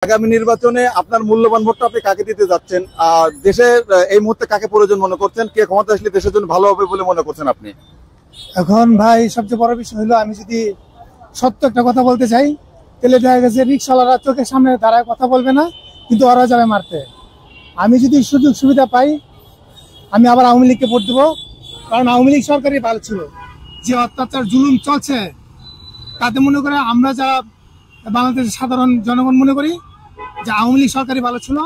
আগামী নির্বাচনে আপনার মূল্যবান ভোটটা আপনি কাকে দিতে যাচ্ছেন? আর দেশের এই মুহূর্তে কাকে প্রয়োজন মনে করছেন? কে ক্ষমতা আসলে দেশের জন্য ভালো হবে বলে মনে করছেন আপনি? এখন ভাই সবচেয়ে বড় বিষয় হলো, আমি যদি সত্য একটা কথা বলতে চাই, তাহলে দেখা গেছে রিক্সাওয়ালারা চোখের সামনে দাঁড়ায় কথা বলবে না, কিন্তু ওরা যাবে মারতে। আমি যদি সুযোগ সুবিধা পাই, আমি আবার আওয়ামী লীগকে ভোট দেবো। কারণ আওয়ামী লীগ সরকারই ভালো ছিল। যে অত্যাচার জুলুম চলছে, তাতে মনে করে আমরা যারা বাংলাদেশের সাধারণ জনগণ মনে করি যে আওয়ামী লীগ সরকারই ভালো ছিল।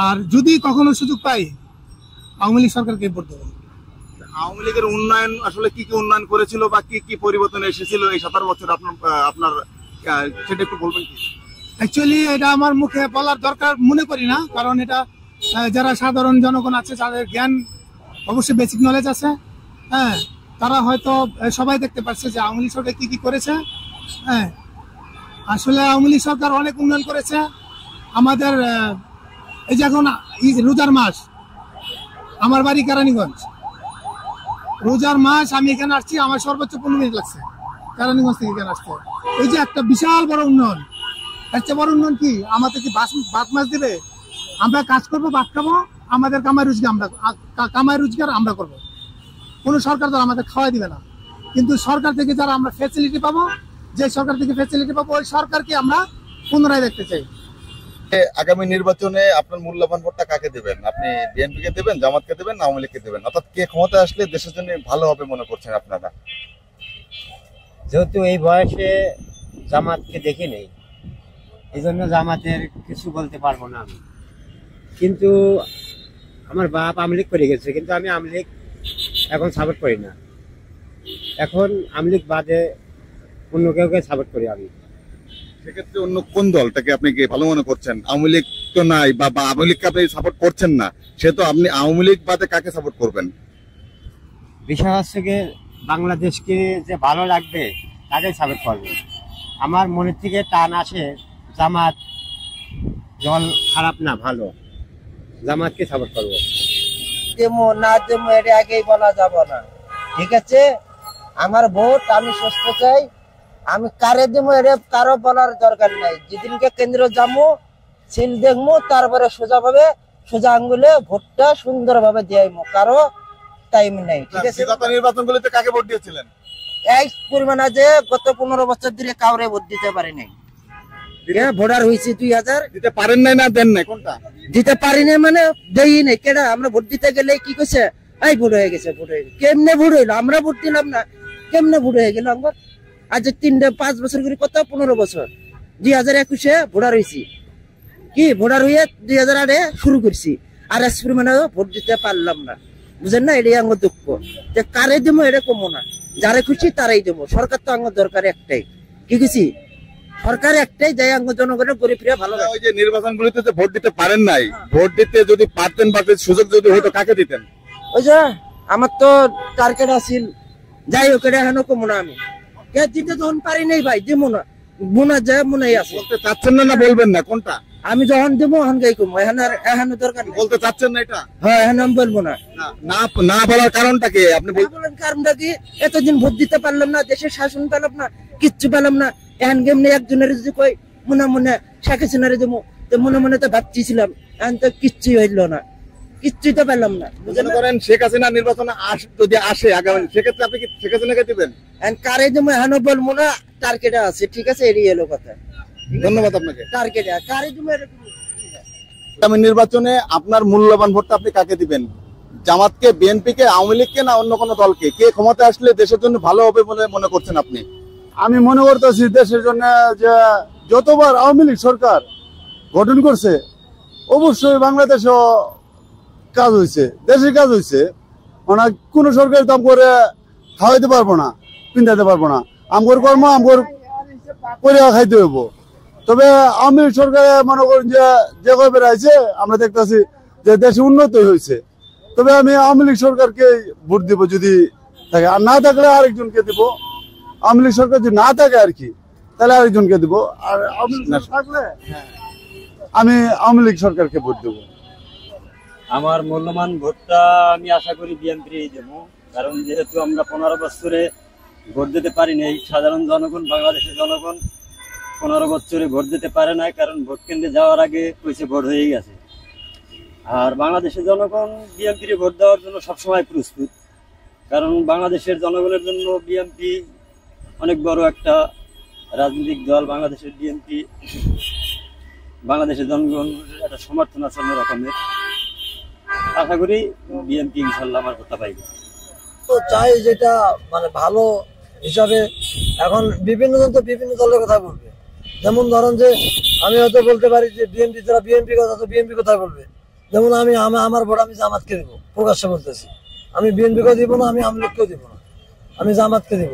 আর যদি কখনো সুযোগ পাই, আওয়ামী লীগ সরকারকে ভোট দেবো। আওয়ামী লীগের উন্নয়ন আসলে কি কি উন্নয়ন করেছিল বা কি কি পরিবর্তন এসেছিল এই 17 বছর আপনার সেটা একটু বলবেন কি? অ্যাকচুয়ালি এটা আমার মুখে বলার দরকার মনে করি না, কারণ এটা যারা সাধারণ জনগণ আছে, যাদের জ্ঞান অবশ্যই বেসিক নলেজ আছে, হ্যাঁ, তারা হয়তো সবাই দেখতে পাচ্ছে যে আওয়ামী লীগ সরকার কি কি করেছে। হ্যাঁ, আসলে আওয়ামী লীগ সরকার অনেক উন্নয়ন করেছে। আমাদের এই যে এখন রোজার মাস, আমার বাড়ি কেরানীগঞ্জ, রোজার মাস আমি এখানে আসছি, আমার সর্বোচ্চ 15 মিনিট লাগছে কেরানীগঞ্জ থেকে এখানে আসতে। এই যে একটা বিশাল বড় উন্নয়ন। একটা বড় উন্নয়ন কি আমাদের কি ভাত মাছ দেবে? আমরা কাজ করবো, ভাত খাবো, আমাদের কামাই রোজগার আমরা করবো। কোনো সরকার তো আমাদের খাওয়াই দিবে না। কিন্তু সরকার থেকে যারা আমরা ফ্যাসিলিটি পাবো, যে সরকার থেকে ফ্যাসিলিটি পাবো, ওই সরকারকে আমরা পুনরায় দেখতে চাই। আগামী নির্বাচনে আপনার মূল্যবান ভোটটা কাকে দেবেন? আপনি বিএনপি কে দেবেন, জামাতকে দেবেন, আওয়ামী লীগকে দেবেন? অর্থাৎ কে ক্ষমতা আসলে দেশের জন্য ভালো হবে মনে করছেন আপনারা? যেহেতু এই বয়সে জামাতকে দেখি নেই, এই জন্য জামাতের কিছু বলতে পারবো না আমি। কিন্তু আমার বাপ আওয়ামী লীগ করে গেছে, কিন্তু আমি আওয়ামী লীগ এখন সাপোর্ট করি না। এখন আওয়ামী লীগ বাদে অন্য কেউকে সাপোর্ট করি আমি। সেক্ষেত্রে অন্য কোন দলটাকে আপনি কি ভালো মনে করছেন? আওয়ামী লীগ তো নাই, বা আওয়ামী লীগকে আপনি সাপোর্ট করছেন না, সে তো আপনি আওয়ামী লীগ বাদে কাকে সাপোর্ট করবেন? বিষয় হচ্ছে কি, বাংলাদেশকে যে ভালো লাগবে তাকেই সাপোর্ট করবে। আমার মনের থেকে টান আসে জামাত দল খারাপ না, ভালো, জামাতকে সাপোর্ট করবো। দেবো না দেবো এটা আগেই বলা যাব না, ঠিক আছে? আমার ভোট আমি সুস্থ চাই। আমি কারে দেবো এটা কারো বলার দরকার নাই। যেদিনকে কেন্দ্র যাবো, সিল দেখবো, তারপরে সোজাভাবে সোজা আঙ্গুলে ভোটটা সুন্দরভাবে দিয়াইমো, কারো টাইম নেই, ঠিক আছে? গত নির্বাচনগুলিতে কাকে ভোট দিয়েছিলেন? এই পরিমাণে যে গত 15 বছর ধরে কাউরে ভোট দিতে পারি নাই। ভোটার হয়েছে 2000, দিতে পারেন নাই না দেন নাই? কোনটা দিতে পারি নাই মানে দেই নাই। কেডা আমরা ভোট দিতে গেলে কি কইছে, এই ভোট হয়ে গেছে, ভোট হয়ে গেছে। কেমনে ভোট হইলো? আমরা ভোট দিলাম না, কেমনে ভোট হয়ে গেল? আমার আজ 5 বছর করে, কত 15 বছর, 2021-এ ভোটার হয়েছি। কি ভোটার হয়ে 2008-এ শুরু করছি, আর এস পরিমাণে ভোট দিতে পারলাম না, বুঝেন না? এটাই আমার দুঃখ। যে কারে দেবো এটা কমো না, যারে খুশি তারাই দেবো। সরকার তো আমার দরকার একটাই, কি খুশি সরকার একটাই, যাই আঙ্গ জনগণের গরিব ফিরে ভালো। ওই যে নির্বাচনগুলিতে যে ভোট দিতে পারেন নাই, ভোট দিতে যদি পারতেন বা সুযোগ যদি হতো, কাকে দিতেন? ওই যে আমার তো টার্গেট আছিল, যাই হোক এটা এখনো কমো না। আমি দিতে যখন পারি নাই ভাই, দেবো না, মনে যায় মনে আছে। বলতে চাচ্ছেন না, না বলবেন না? কোনটা আমি যখন দেবো এখন গাই কমো, এখানে দরকার নেই। বলতে চাচ্ছেন না এটা? হ্যাঁ, এখন আমি বলবো না। না বলার কারণটা কি আপনি বলেন? কারণটা কি? এতদিন ভোট দিতে পারলাম না, দেশের শাসন পেলাম না, কিচ্ছু পেলাম না। এখন কেমনি একজনের যদি কই মনে মনে শেখ হাসিনারে দেবো, তো মনে মনে তো ভাবছিলাম, এখন তো কিচ্ছুই হইল না, কিচ্ছুই তো পেলাম না। বুঝতে করেন শেখ হাসিনা নির্বাচনে যদি আসে আগামী, সেক্ষেত্রে আপনি কি শেখ হাসিনাকে দিবেন? এখন কারে দেবো এখনো বলবো না, টার্গেট আছে, ঠিক আছে? এরই এলো কথা। ধন্যবাদ আপনাকে। টার্গেট কারে দেবো এরকম। আগামী নির্বাচনে আপনার মূল্যবান ভোটটা আপনি কাকে দিবেন? জামাতকে, বিএনপি কে, আওয়ামী লীগকে, না অন্য কোনো দলকে? কে ক্ষমতা আসলে দেশের জন্য ভালো হবে বলে মনে করছেন আপনি? আমি মনে করতেছি দেশের জন্য যে যতবার আওয়ামী লীগ সরকার গঠন করছে, অবশ্যই বাংলাদেশও কাজ হয়েছে, দেশের কাজ হয়েছে। মানে কোনো সরকার দাম করে খাওয়াইতে পারবো না, পিন্ধাইতে পারবো না। আমগর কর্ম আমগর করে খাইতে হইব। তবে আওয়ামী লীগ সরকারে মনে করেন যে কয় বেড়াইছে, আমরা দেখতেছি যে দেশে উন্নতি হয়েছে। তবে আমি আওয়ামী লীগ সরকারকে ভোট দিব যদি থাকে, আর না থাকলে আরেকজনকে দিব। আওয়ামী লীগ সরকার যদি না থাকে আর কি, তাহলে আরেকজনকে দিব। আর আওয়ামী লীগ থাকলে আমি আওয়ামী লীগ সরকারকে ভোট দেবো। আমার মূল্যবান ভোটটা আমি আশা করি বিএনপি দেবো, কারণ যেহেতু আমরা 15 বছরে ভোট দিতে পারিনি, সাধারণ জনগণ, বাংলাদেশের জনগণ 15 বছরে ভোট দিতে পারে না, কারণ ভোট কেন্দ্রে যাওয়ার আগে কইছে ভোট হয়ে গেছে। আর বাংলাদেশের জনগণ বিএনপির ভোট দেওয়ার জন্য সবসময় প্রস্তুত, কারণ বাংলাদেশের জনগণের জন্য বিএনপি অনেক বড় একটা রাজনৈতিক দল। বাংলাদেশের বিএনপি বাংলাদেশের জনগণের একটা সমর্থন আছে অন্য রকমের। আশা করি বিএনপি ইনশাল্লাহ আমার ভোটটা পাইবে। তো চাই যেটা মানে ভালো হিসাবে। এখন বিভিন্ন জন তো বিভিন্ন দলের কথা বলবে, যেমন ধরেন যে আমি হয়তো বলতে পারি যে বিএনপি, যারা বিএনপি কথা তো বিএনপি কথা বলবে। যেমন আমার ভোট আমি জামাতকে দিব, প্রকাশ্যে বলতেছি। আমি বিএনপিকেও দিব না, আমি আওয়ামী লীগকেও দিব না, আমি জামাতকে দিব।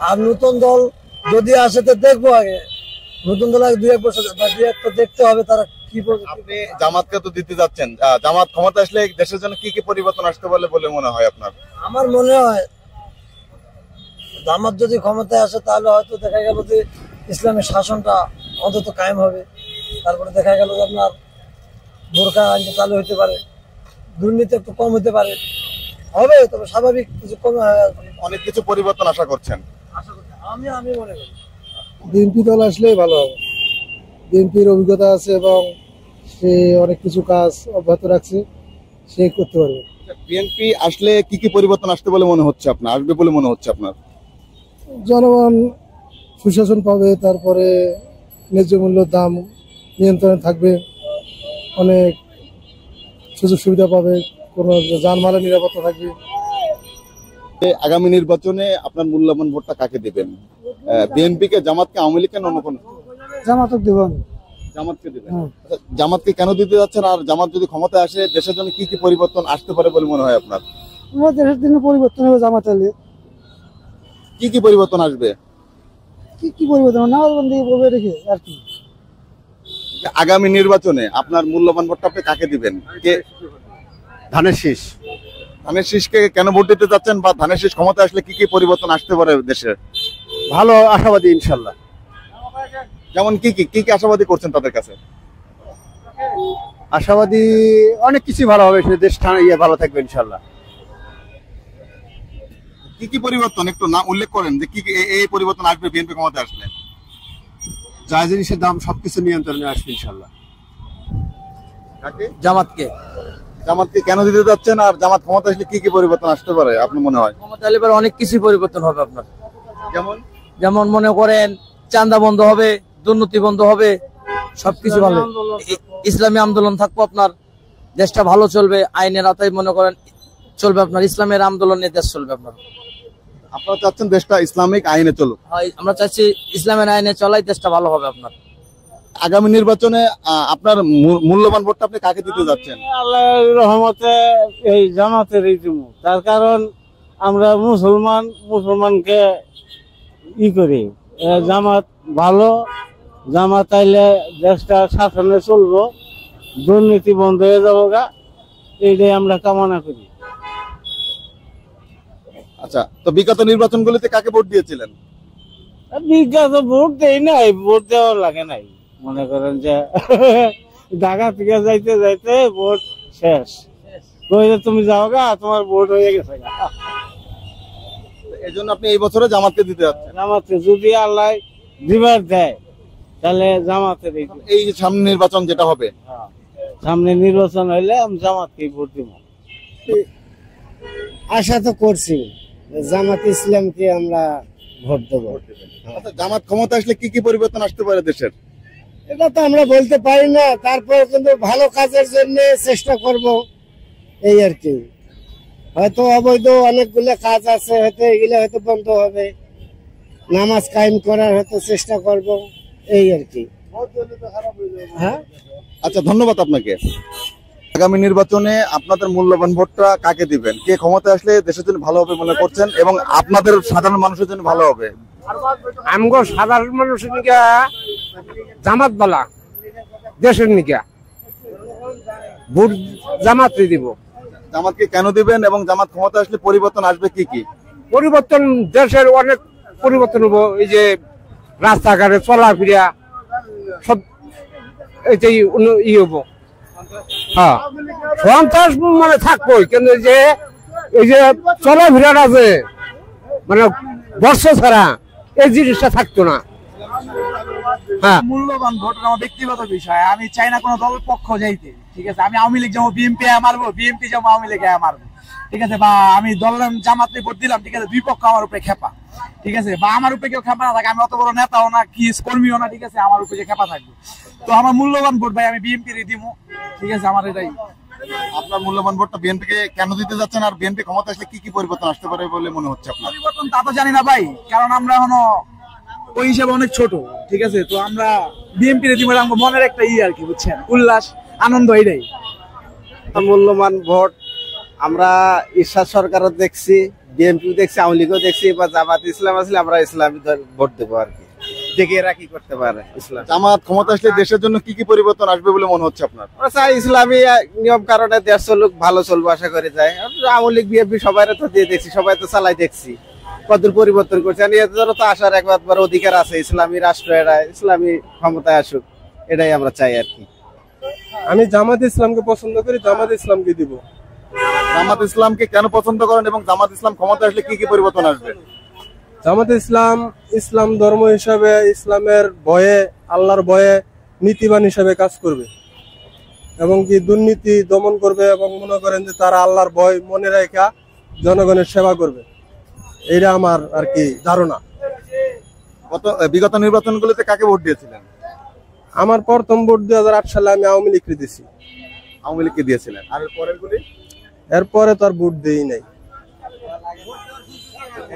আর নতুন দল যদি আসে তো দেখবো, আগে নতুন দল 2-1 বছর বা 2-1 তো দেখতে হবে তারা কি বলবে। আপনি জামাতকে তো দিতে যাচ্ছেন, জামাত ক্ষমতা আসলে দেশের জন্য কি কি পরিবর্তন আসতে পারে বলে মনে হয় আপনার? আমার মনে হয় জামাত যদি ক্ষমতায় আসে তাহলে হয়তো দেখা গেল যে ইসলামের শাসনটা অন্তত কায়েম হবে। তারপরে দেখা গেল যে আপনার বোরকা আইনটা চালু হতে পারে, দুর্নীতি একটু কম হতে পারে, হবে তবে স্বাভাবিক কিছু কমে অনেক কিছু পরিবর্তন আশা করছেন। আমি মনে করি বিএনপি দল আসলেই ভালো হবে। বিএনপির অভিজ্ঞতা আছে এবং সে অনেক কিছু কাজ অব্যাহত রাখছে, সে করতে পারবে। বিএনপি আসলে কি কি পরিবর্তন আসতে বলে মনে হচ্ছে আপনার, আসবে বলে মনে হচ্ছে আপনার? জনগণ সুশাসন পাবে, তারপরে ন্যায্য মূল্যের দাম নিয়ন্ত্রণে থাকবে, অনেক সুযোগ সুবিধা পাবে, কোনো যানবাহনের নিরাপত্তা থাকবে। আগামী নির্বাচনে আপনার মূল্যবান ভোটটা কাকে দিবেন? বিএনপি কে, জামাতকে, আওয়ামী লীগকে, অন্য কোনো? জামাতক দিব আমি। জামাতকে দিবেন। জামাতকে কেন দিতে যাচ্ছেন? আর জামাত যদি ক্ষমতায় আসে দেশের জন্য কি কি পরিবর্তন আসতে পারে বলে মনে হয় আপনার? দেশের জন্য পরিবর্তন হবে জামাত এলে। কি কি পরিবর্তন আসবে? কি পরিবর্তন নামাজবন্দি বলবে রেখে আর কি। আগামী নির্বাচনে আপনার মূল্যবান ভোটটা আপনি কাকে দিবেন? কে? ধানের শীষ। ধানের শীষকে কেন ভোট দিতে যাচ্ছেন, বা ধানের শীষ ক্ষমতায় আসলে কি কি পরিবর্তন আসতে পারে দেশে? ভালো আশাবাদী ইনশাল্লাহ। যেমন কি কি কি কি আশাবাদী করছেন তাদের কাছে? আশাবাদী অনেক কিছু ভালো হবে, সে দেশ ভালো থাকবে ইনশাল্লাহ। কি কি পরিবর্তন একটু না উল্লেখ করেন, যে কি কি এই পরিবর্তন আসবে বিএনপি ক্ষমতায় আসলে? যা জিনিসের দাম সবকিছু নিয়ন্ত্রণে আসবে ইনশাল্লাহ। জামাতকে। জামাতকে কেন দিতে যাচ্ছেন, আর জামাত ক্ষমতা আসলে কি কি পরিবর্তন আসতে পারে আপনার মনে হয়? ক্ষমতা এলে অনেক কিছু পরিবর্তন হবে আপনার। যেমন যেমন মনে করেন চাঁদা বন্ধ হবে, দুর্নীতি বন্ধ হবে, সবকিছু ভালো। ইসলামী আন্দোলন থাকবো, আপনার দেশটা ভালো চলবে, আইনের আওতায় মনে করেন চলবে, আপনার ইসলামের আন্দোলনে দেশ চলবে। আপনারা চাচ্ছেন দেশটা ইসলামিক আইনে চলুক? আমরা চাচ্ছি ইসলামের আইনে চলাই দেশটা ভালো হবে আপনার। আগামী নির্বাচনে আপনার মূল্যবান ভোটটা আপনি কাকে দিতে যাচ্ছেন? আল্লাহর রহমতে এই জামাতেরই দিব, তার কারণ আমরা মুসলমানকে করি। জামাত ভালো, জামাত আইলে দেশটা শাসনে চলবো, দুর্নীতি বন্ধ হয়ে যাবো গা, এইটাই আমরা কামনা করি। আচ্ছা, তো বিগত নির্বাচনগুলিতে কাকে ভোট দিয়েছিলেন? বিজ্ঞাত ভোট দেই নাই, ভোট দেওয়ার লাগে নাই। মনে করেন যে ঢাকা থেকে যাইতে যাইতে ভোট শেষ, তুমি যাও গা, তোমার ভোট হয়ে গেছে গা। এই জন্য আপনি এই বছরে জামাতকে দিতে যাচ্ছেন? জামাতে যদি আল্লাহ দিবার দেয় তাহলে জামাতের। এই সামনে নির্বাচন যেটা হবে, সামনে নির্বাচন হইলে আমি জামাতকে ভোট দিব। আশা তো করছি জামাত ইসলামকে আমরা ভোট দেবো। আচ্ছা, জামাত ক্ষমতা আসলে কি কি পরিবর্তন আসতে পারে দেশের? এটা তো আমরা বলতে পারি না, তারপরে কিন্তু ভালো কাজের জন্য চেষ্টা করব, এই আর কি। হয়তো অবৈধ অনেকগুলো কাজ আছে, হয়তো এগুলো হয়তো বন্ধ হবে, নামাজ কায়েম করার হয়তো চেষ্টা করব, এই আর কি। হ্যাঁ, আচ্ছা, ধন্যবাদ আপনাকে। আগামী নির্বাচনে আপনাদের মূল্যবান ভোটটা কাকে দিবেন? কে ক্ষমতায় আসলে দেশের জন্য ভালো হবে মনে করছেন, এবং আপনাদের সাধারণ মানুষের জন্য ভালো হবে? আমগো সাধারণ মানুষের নিকে জামাত বলা, দেশের নিকে ভোট জামাতে দিব। জামাতকে কেন দিবেন, এবং জামাত ক্ষমতা আসলে পরিবর্তন আসবে কি কি? পরিবর্তন দেশের অনেক পরিবর্তন হবো, এই যে রাস্তাঘাটে চলাফেরা সব এটাই হবো। হ্যাঁ, সন্ত্রাস মানে থাকবোই, কিন্তু এই যে চলাফেরাটা আছে মানে বর্ষ ছাড়া এই জিনিসটা থাকতো না। হ্যাঁ। মূল্যবান ভোট আমার ব্যক্তিগত বিষয়, আমি চাই না কোনো দলের পক্ষ যাইতে, ঠিক আছে। আমি আওয়ামী লীগ যেমন বিএনপি মারবো, বিএনপি যেমন আওয়ামী লীগ মারবো, ঠিক আছে। বা আমি দল জামাতে ভোট দিলাম, ঠিক আছে, দুই পক্ষ আমার উপরে খেপা, ঠিক আছে। বা আমার উপরে কেউ খেপা না থাকে, আমি অত বড় নেতাও না কি কর্মীও না, ঠিক আছে, আমার উপরে যে খেপা থাকবে। তো আমার মূল্যবান ভোট ভাই আমি বিএনপি দিব, ঠিক আছে। আমার এটাই। আপনার মূল্যবান ভোটটা বিএনপি কে কেন দিতে যাচ্ছেন, আর বিএনপি ক্ষমতা আসলে কি কি পরিবর্তন আসতে পারে বলে মনে হচ্ছে আপনার? পরিবর্তন তা তো জানি না ভাই, কারণ আমরা এখনো ওই হিসাবে অনেক ছোট, ঠিক আছে। তো আমরা বিএনপি দিব, আমার মনের একটা আর কি, বুঝছেন, উল্লাস আনন্দ এটাই। মূল্যবান ভোট আমরা ঈশ্বর সরকারও দেখছি, বিএনপি দেখছি, আওয়ামী লীগও দেখছি, বা জামাত ইসলাম আসলে আমরা ইসলামী ভোট দেবো আর কি, দেখি এরা কি করতে পারে। ইসলাম জামাত ক্ষমতা আসলে দেশের জন্য কি কি পরিবর্তন আসবে বলে মনে হচ্ছে আপনার? আমরা চাই ইসলামী নিয়ম কারণে দেশ চলুক, ভালো চলবো আশা করে যায়। আওয়ামী লীগ বিএনপি সবাই তো দিয়ে দেখছি, সবাই তো চালাই দেখছি, কত পরিবর্তন করছে। এদের তো আসার একবার অধিকার আছে, ইসলামী রাষ্ট্র, এরা ইসলামী ক্ষমতায় আসুক, এটাই আমরা চাই আর কি। আমি জামাত ইসলামকে পছন্দ করি, জামাত ইসলামকে দিব। জামাত ইসলামকে কেন পছন্দ করেন এবং জামাত ইসলাম ক্ষমতা আসলে কি কি পরিবর্তন আসবে? জামাত ইসলাম ইসলাম ধর্ম হিসাবে, ইসলামের ভয়ে, আল্লাহর ভয়ে নীতিবান হিসাবে কাজ করবে এবং কি দুর্নীতি দমন করবে, এবং মনে করেন যে তারা আল্লাহর ভয় মনে রেখা জনগণের সেবা করবে, এটা আমার আর কি ধারণা। বিগত নির্বাচনগুলোতে কাকে ভোট দিয়েছিলেন? আমার প্রথম ভোট 2008 সালে আমি আওয়ামী লীগকে দিছি। আওয়ামী লীগকে দিয়েছিলেন, আর পরের গুলি? এরপরে তো আর ভোট দেই নাই,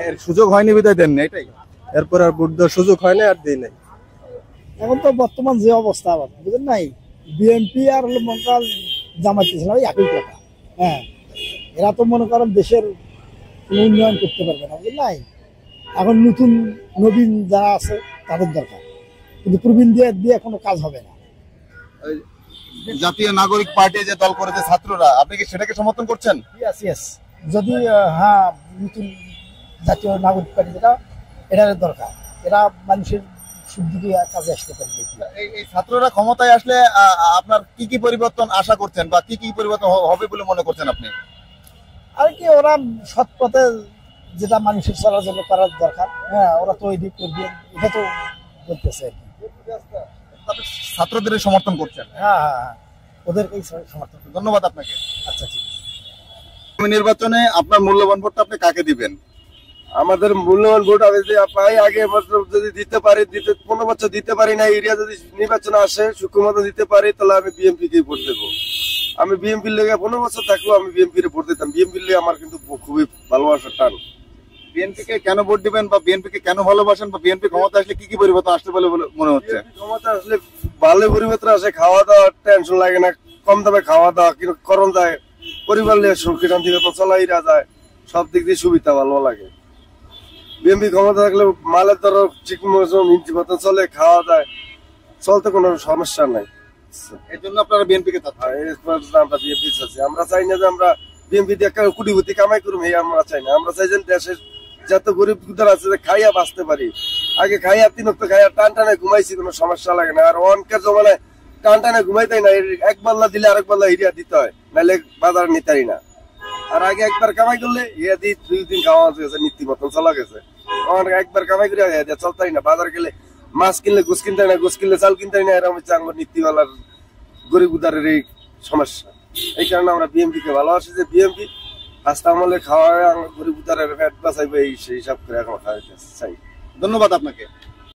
এর সুযোগ হয়নি বিদায় দেন না, এটাই। এরপরে আর ভোট দেওয়ার সুযোগ হয় না, আর দেই নাই। এখন তো বর্তমান যে অবস্থা বুঝলেন নাই, বিএনপি আর জামাত ইসলাম একই কথা। হ্যাঁ, এরা তো মনে করেন দেশের উন্নয়ন করতে পারবে না, বুঝলেন নাই। এখন নতুন নবীন যারা আছে তাদের দরকার, কিন্তু প্রবীণ দিয়ে কোনো কাজ হবে না। জাতীয় নাগরিক পার্টি যে দল করেছে ছাত্ররা, আপনি কি সেটাকে সমর্থন করছেন? যদি হ্যাঁ, নতুন জাতীয় নাগরিক পার্টি যেটা, এটার দরকার, এরা মানুষের সুবিধা কাজে আসতে পারবে। এই ছাত্ররা ক্ষমতায় আসলে আপনার কি কি পরিবর্তন আশা করছেন, বা কি কি পরিবর্তন হবে বলে মনে করছেন আপনি? আর কি, ওরা সৎ পথে যেটা মানুষের চলার জন্য করার দরকার, হ্যাঁ, ওরা তো ওই দিক করবে, এটা তো বলতেছে। ছাত্রদের সমর্থন করছেন? হ্যাঁ হ্যাঁ হ্যাঁ, ওদেরকেই সমর্থন। ধন্যবাদ আপনাকে। আচ্ছা, ঠিক আছে। নির্বাচনে আপনার মূল্যবান ভোটটা আপনি কাকে দিবেন? আমাদের মূল্যবান ভোট আমি যদি পাই, আগে যদি দিতে পারি, 15 বছর দিতে পারি না, এরিয়া যদি নির্বাচন আসে সুকুমতো দিতে পারি, তাহলে আমি বিএনপি কে ভোট দেবো। আমি বিএনপির লেগে 15 বছর থাকলেও আমি বিএনপি রে ভোট দিতাম। বিএনপির লেগে আমার কিন্তু খুবই ভালোবাসার টান। বিএনপি কে কেন ভোট দিবেন, বা বিএনপি কে কেন ভালোবাসেন, বা বিএনপি ক্ষমতা আসলে কি কি পরিবর্তন আসতে বলে মনে হচ্ছে? ক্ষমতা আসলে ভালো পরিবর্তন আসে, খাওয়া দাওয়া টেনশন লাগে না, কম দামে খাওয়া দাওয়া কিন্তু করণ যায়, পরিবার নিয়ে সুখী শান্তি চলাইরা যায়, সব দিক দিয়ে সুবিধা ভালো লাগে। বিএনপি ক্ষমতা থাকলে মালের দর ঠিক মতো চলে, খাওয়া যায়, চলতে কোনো সমস্যা নাই। এই জন্য আপনারা বিএনপি কে আমরা বিএনপি চাচ্ছি। আমরা চাই না যে আমরা বিএনপি দিয়ে কোটিপতি কামাই করুম, এই আমরা চাই না। আমরা চাই যে দেশের যত গরিব গুদার আছে খাইয়া বাঁচতে পারি। আগে খাইয়া 3 বক্ত খাইয়া টান টানে ঘুমাইছি, কোনো সমস্যা লাগে না। আর অনকের জমানায় টান টানে ঘুমাইতাই না, এক বাল্লা দিলে আরেক বাল্লা হিরিয়া দিতে হয়, নাহলে বাজার নিতাই না। আর আগে একবার কামাই করলে ইয়া দিয়ে 2 দিন খাওয়া গেছে, নীতি মতন চলা গেছে। একবার কামাই করে চলতাই না, বাজার গেলে মাছ কিনলে গোস কিনতে না, গোস কিনলে চাল কিনতে না, এরকম হচ্ছে আমার নীতিওয়ালার গরিব উদারের এই সমস্যা। এই কারণে আমরা বিএনপি কে ভালোবাসি, যে বিএনপি আস্তে আমলে খাওয়া গরিব উদারের ফ্যাট বাঁচাইবে, এই হিসাব করে এখন খাওয়াইতে চাই। ধন্যবাদ আপনাকে।